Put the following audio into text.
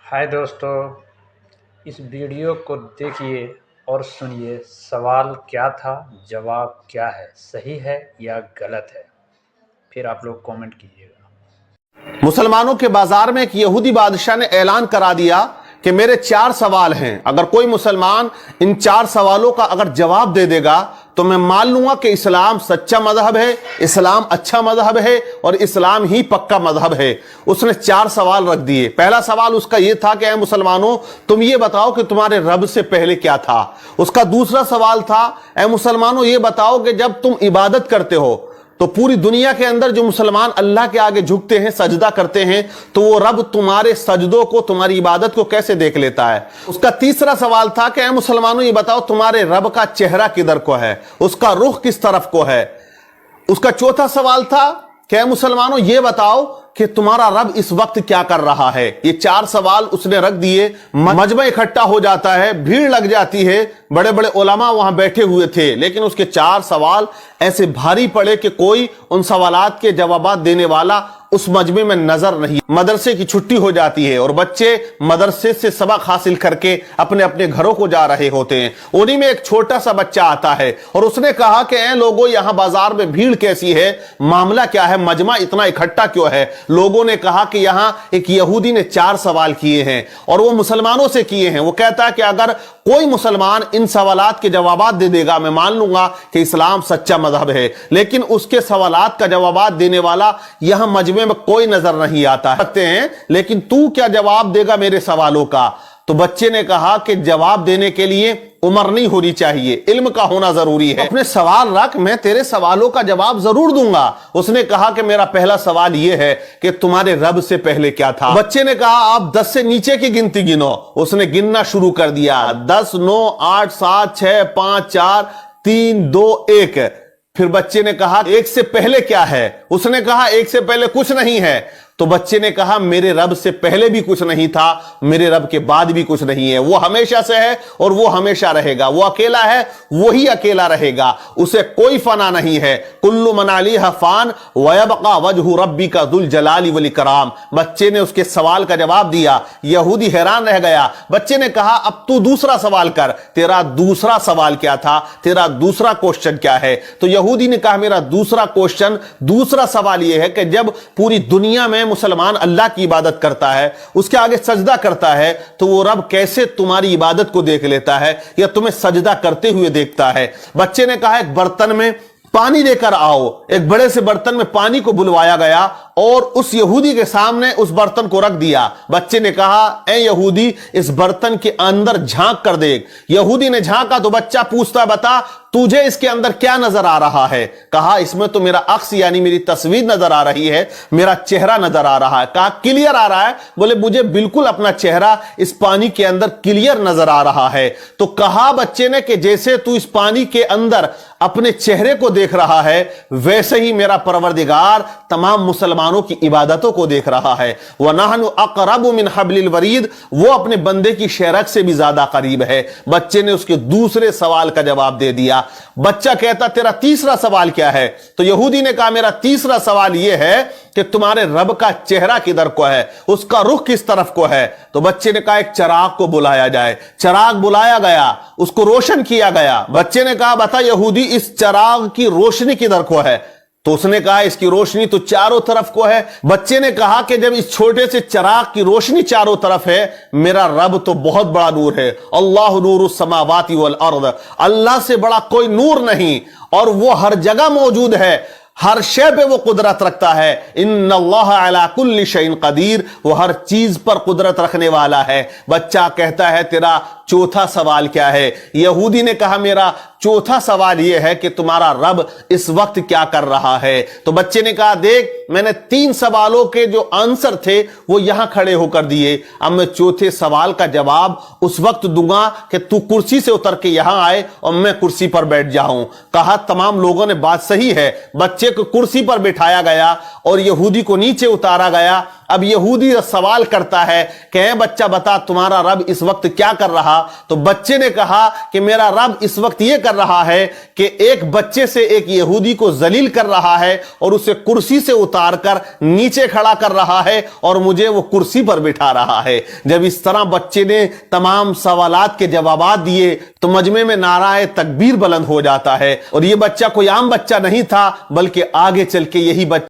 हाय दोस्तों, इस वीडियो को देखिए और सुनिए। सवाल क्या था, जवाब क्या है, सही है या गलत है, फिर आप लोग कमेंट कीजिएगा। मुसलमानों के बाजार में एक यहूदी बादशाह ने ऐलान करा दिया कि मेरे 4 सवाल हैं, अगर कोई मुसलमान इन 4 सवालों का अगर जवाब दे देगा तो मैं मान लूंगा कि इस्लाम सच्चा मजहब है, इस्लाम अच्छा मजहब है और इस्लाम ही पक्का मजहब है। उसने 4 सवाल रख दिए। पहला सवाल उसका यह था कि ऐ मुसलमानों, तुम ये बताओ कि तुम्हारे रब से पहले क्या था। उसका दूसरा सवाल था, ऐ मुसलमानों ये बताओ कि जब तुम इबादत करते हो तो पूरी दुनिया के अंदर जो मुसलमान अल्लाह के आगे झुकते हैं, सजदा करते हैं, तो वो रब तुम्हारे सजदों को, तुम्हारी इबादत को कैसे देख लेता है। उसका तीसरा सवाल था कि ऐ मुसलमानों ये बताओ तुम्हारे रब का चेहरा किधर को है, उसका रुख किस तरफ को है। उसका चौथा सवाल था कि ऐ मुसलमानों ये बताओ कि तुम्हारा रब इस वक्त क्या कर रहा है। ये 4 सवाल उसने रख दिए। मजमा इकट्ठा हो जाता है, भीड़ लग जाती है, बड़े बड़े उलमा वहां बैठे हुए थे, लेकिन उसके 4 सवाल ऐसे भारी पड़े कि कोई उन सवालात के जवाबात देने वाला उस मजमे में नजर नहीं। मदरसे की छुट्टी हो जाती है और बच्चे मदरसे से सबक हासिल करके अपने अपने घरों को जा रहे होते हैं। उन्हीं में एक छोटा सा बच्चा आता है और उसने कहा कि ऐ लोगों, यहां बाजार में भीड़ कैसी है, मामला क्या है, मजमा इतना इकट्ठा क्यों है। लोगों ने कहा कि यहां एक यहूदी ने 4 सवाल किए हैं और वो मुसलमानों से किए हैं। वो कहता है कि अगर कोई मुसलमान इन सवालात के जवाबात दे देगा, मैं मान लूंगा कि इस्लाम सच्चा मजहब है, लेकिन उसके सवालात का जवाबात देने वाला यहां मजमे में कोई नजर नहीं आता है। लेकिन तू क्या जवाब देगा मेरे सवालों का। तो बच्चे ने कहा कि जवाब देने के लिए उम्र नहीं होनी चाहिए, इल्म का होना जरूरी है। अपने सवाल रख, मैं तेरे सवालों का जवाब जरूर दूंगा। उसने कहा कि मेरा पहला सवाल यह है कि तुम्हारे रब से पहले क्या था। बच्चे ने कहा आप 10 से नीचे की गिनती गिनो। उसने गिनना शुरू कर दिया, 10, 9, 8, 7, 6, 5, 4, 3, 2, 1। फिर बच्चे ने कहा 1 से पहले क्या है। उसने कहा 1 से पहले कुछ नहीं है। तो बच्चे ने कहा मेरे रब से पहले भी कुछ नहीं था, मेरे रब के बाद भी कुछ नहीं है। वो हमेशा से है और वो हमेशा रहेगा। वो अकेला है, वही अकेला रहेगा, उसे कोई फना नहीं है। कुल्लु मन अलैहा फान व यबका वजहु रब्बिका दुल जलाली वल इकराम। बच्चे ने उसके सवाल का जवाब दिया। यहूदी हैरान रह गया। बच्चे ने कहा अब तू दूसरा सवाल कर, तेरा दूसरा सवाल क्या था, तेरा दूसरा क्वेश्चन क्या है। तो यहूदी ने कहा मेरा दूसरा क्वेश्चन, दूसरा सवाल यह है कि जब पूरी दुनिया में मुसलमान अल्लाह की इबादत करता है, उसके आगे सजदा करता है, तो वो रब कैसे तुम्हारी इबादत को देख लेता है या तुम्हें सजदा करते हुए देखता है। बच्चे ने कहा एक बर्तन में पानी लेकर आओ। एक बड़े से बर्तन में पानी को बुलवाया गया और उस यहूदी के सामने उस बर्तन को रख दिया। बच्चे ने कहा ऐ यहूदी, इस बर्तन के अंदर झांक कर देख। यहूदी ने झांका तो बच्चा पूछता बता तुझे इसके अंदर क्या नजर आ रहा है। कहा इसमें तो मेरा अक्स यानी मेरी तस्वीर नजर आ रही है, मेरा चेहरा नजर आ रहा है। कहा क्लियर आ रहा है। बोले मुझे बिल्कुल अपना चेहरा इस पानी के अंदर क्लियर नजर आ रहा है। तो कहा बच्चे ने कि जैसे तू इस पानी के अंदर अपने चेहरे को देख रहा है, वैसे ही मेरा परवरदिगार तमाम मुसलमानों की इबादतों को देख रहा है। व नहनु अक़रबु मिन हब्लिल वरीद, वो अपने बंदे की शेरक से भी ज्यादा करीब है। बच्चे ने उसके दूसरे सवाल का जवाब दे दिया। बच्चा कहता तेरा तीसरा सवाल क्या है। तो यहूदी ने कहा मेरा तीसरा सवाल यह है कि तुम्हारे रब का चेहरा किधर को है, उसका रुख किस तरफ को है। तो बच्चे ने कहा एक चिराग को बुलाया जाए। चिराग बुलाया गया, उसको रोशन किया गया। बच्चे ने कहा बता यहूदी, इस चिराग की रोशनी किधर को है। तो उसने कहा इसकी रोशनी तो चारों तरफ को है। बच्चे ने कहा कि जब इस छोटे से चिराग की रोशनी चारों तरफ है, मेरा रब तो बहुत बड़ा नूर है। अल्लाह नूरुस समावाति वल अर्द, अल्लाह से बड़ा कोई नूर नहीं और वो हर जगह मौजूद है, हर शय पे वो कुदरत रखता है। इन्नल्लाह अला कुल्ली शैइन कदीर, वो हर चीज पर कुदरत रखने वाला है। बच्चा कहता है तेरा चौथा सवाल क्या है। यहूदी ने कहा मेरा चौथा सवाल यह है कि तुम्हारा रब इस वक्त क्या कर रहा है। तो बच्चे ने कहा देख, मैंने 3 सवालों के जो आंसर थे वो यहां खड़े होकर दिए, अब मैं चौथे सवाल का जवाब उस वक्त दूंगा कि तू कुर्सी से उतर के यहां आए और मैं कुर्सी पर बैठ जाऊं। कहा तमाम लोगों ने बात सही है। बच्चे को कुर्सी पर बिठाया गया और यहूदी को नीचे उतारा गया। अब यहूदी सवाल करता है कि बच्चा बता तुम्हारा रब इस वक्त क्या कर रहा تھا تو بچے نے کہا کہ میرا رب اس وقت یہ کر رہا ہے کہ ایک بچے سے ایک یہودی کو ذلیل کر رہا ہے اور اسے کرسی سے اتار کر نیچے کھڑا کر رہا ہے اور مجھے وہ کرسی پر بٹھا رہا ہے۔ جب اس طرح بچے نے تمام سوالات کے جوابات دیے تو مجمع میں نعرہ تکبیر بلند ہو جاتا ہے، اور یہ بچہ کوئی عام بچہ نہیں تھا بلکہ آگے چل کے یہی بچہ